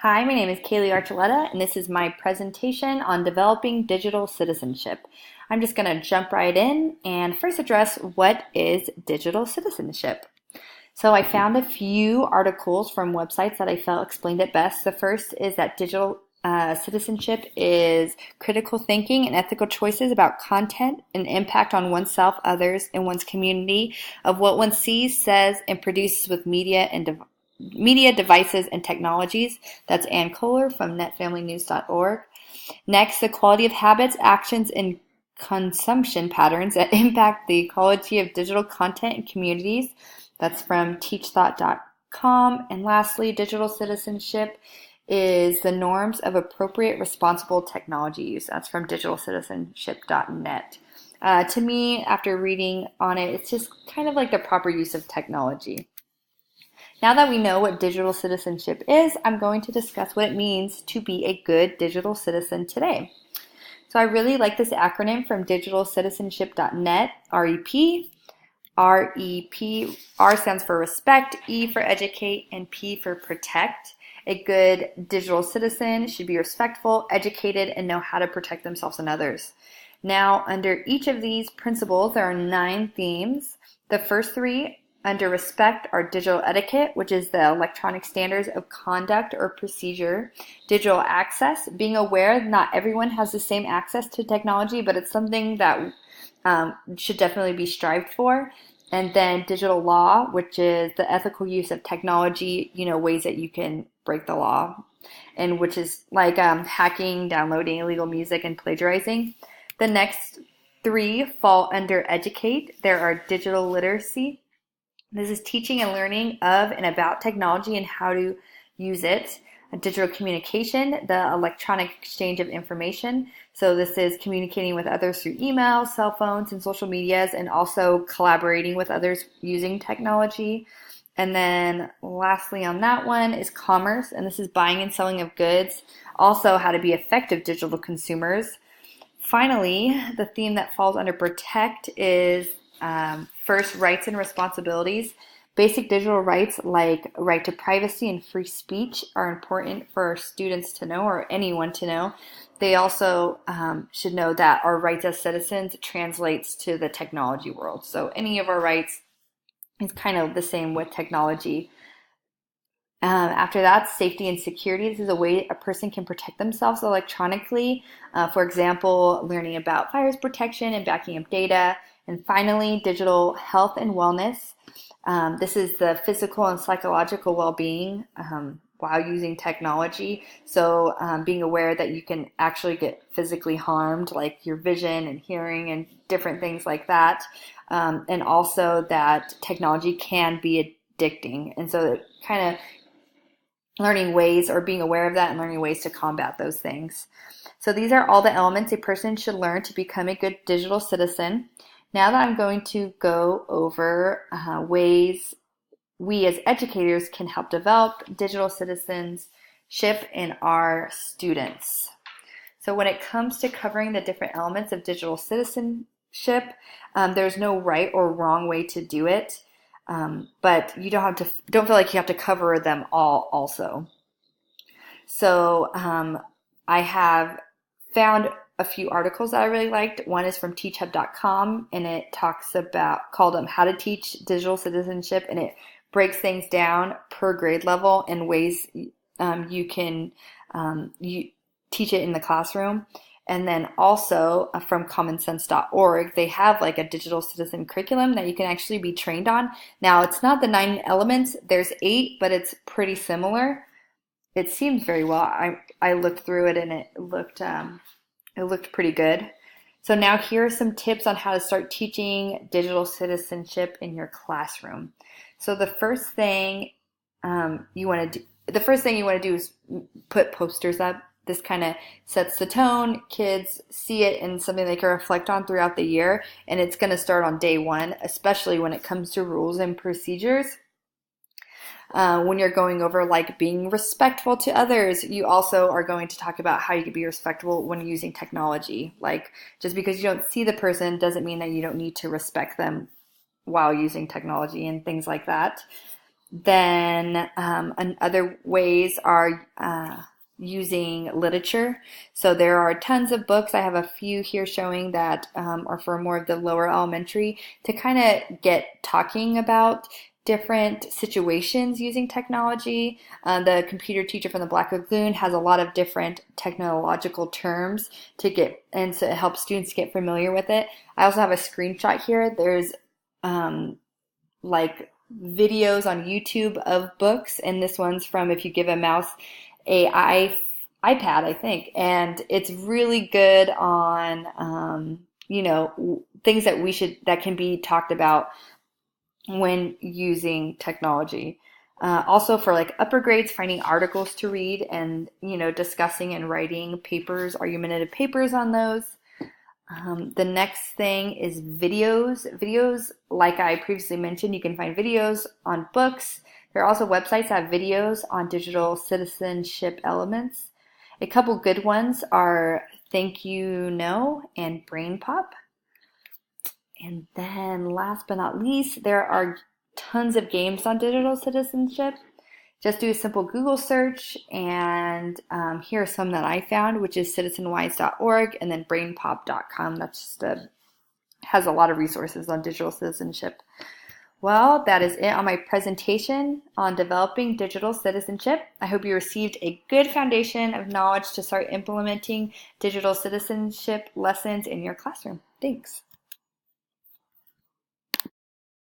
Hi, my name is Kaylee Archuleta, and this is my presentation on developing digital citizenship. I'm just going to jump right in and first address what is digital citizenship. So I found a few articles from websites that I felt explained it best. The first is that digital citizenship is critical thinking and ethical choices about content and impact on oneself, others, and one's community of what one sees, says, and produces with media devices and technologies. That's Ann Kohler from netfamilynews.org. Next, the quality of habits, actions, and consumption patterns that impact the ecology of digital content and communities. That's from teachthought.com. And lastly, digital citizenship is the norms of appropriate responsible technology use. That's from digitalcitizenship.net. To me, after reading on it, it's just kind of like the proper use of technology. Now that we know what digital citizenship is, I'm going to discuss what it means to be a good digital citizen today. So I really like this acronym from digitalcitizenship.net, REP. REP, R stands for respect, E for educate, and P for protect. A good digital citizen should be respectful, educated, and know how to protect themselves and others. Now, under each of these principles, there are 9 themes. The first 3 under respect are digital etiquette, which is the electronic standards of conduct or procedure. Digital access, being aware not everyone has the same access to technology, but it's something that should definitely be strived for. And then digital law, which is the ethical use of technology, ways that you can break the law, and which is like hacking, downloading illegal music, and plagiarizing. The next 3 fall under educate. There are digital literacy. This is teaching and learning of and about technology and how to use it. Digital communication, the electronic exchange of information. So this is communicating with others through email, cell phones, and social medias, and also collaborating with others using technology. And then lastly on that one is commerce, and this is buying and selling of goods. Also how to be effective digital consumers. Finally, the theme that falls under protect is first, rights and responsibilities. Basic digital rights like right to privacy and free speech are important for students to know, or anyone to know. They also should know that our rights as citizens translates to the technology world. So any of our rights is kind of the same with technology. After that, safety and security. This is a way a person can protect themselves electronically. For example, learning about virus protection and backing up data. And finally, digital health and wellness. This is the physical and psychological well-being while using technology. So being aware that you can actually get physically harmed, like your vision and hearing and different things like that. And also that technology can be addicting. And so kind of learning ways, or being aware of that and learning ways to combat those things. So these are all the elements a person should learn to become a good digital citizen. Now that I'm going to go over ways we as educators can help develop digital citizenship in our students. So when it comes to covering the different elements of digital citizenship, there's no right or wrong way to do it. But you don't feel like you have to cover them all also. So I have found a few articles that I really liked. One is from teachhub.com, and it talks about, called How to Teach Digital Citizenship, and it breaks things down per grade level and ways you can teach it in the classroom. And then also from commonsense.org, they have like a digital citizen curriculum that you can actually be trained on. Now, it's not the 9 elements, there's 8, but it's pretty similar. It seems very well. I looked through it and it looked pretty good. So now here are some tips on how to start teaching digital citizenship in your classroom. So the first thing you want to do is put posters up. This kind of sets the tone. Kids see it and something they can reflect on throughout the year, and it's going to start on day 1, especially when it comes to rules and procedures. When you're going over like being respectful to others, you also are going to talk about how you can be respectful when using technology. Like, just because you don't see the person doesn't mean that you don't need to respect them while using technology and things like that. Then and other ways are using literature. So there are tons of books. I have a few here showing that are for more of the lower elementary to kind of get talking about different situations using technology. The computer teacher from the Black Lagoon has a lot of different technological terms to get, and so it helps students get familiar with it. I also have a screenshot here. There's like videos on YouTube of books, and this one's from If You Give a Mouse a iPad, I think, and it's really good on things that that can be talked about when using technology. Also for like upper grades, finding articles to read and discussing and writing papers, argumentative papers on those. The next thing is videos. Videos, like I previously mentioned, you can find videos on books. There are also websites that have videos on digital citizenship elements. A couple good ones are Thank You Know and BrainPop. And then last but not least, there are tons of games on digital citizenship. Just do a simple Google search, and here are some that I found, which is citizenwise.org and then brainpop.com. That's just has a lot of resources on digital citizenship. Well, that is it on my presentation on developing digital citizenship. I hope you received a good foundation of knowledge to start implementing digital citizenship lessons in your classroom. Thanks.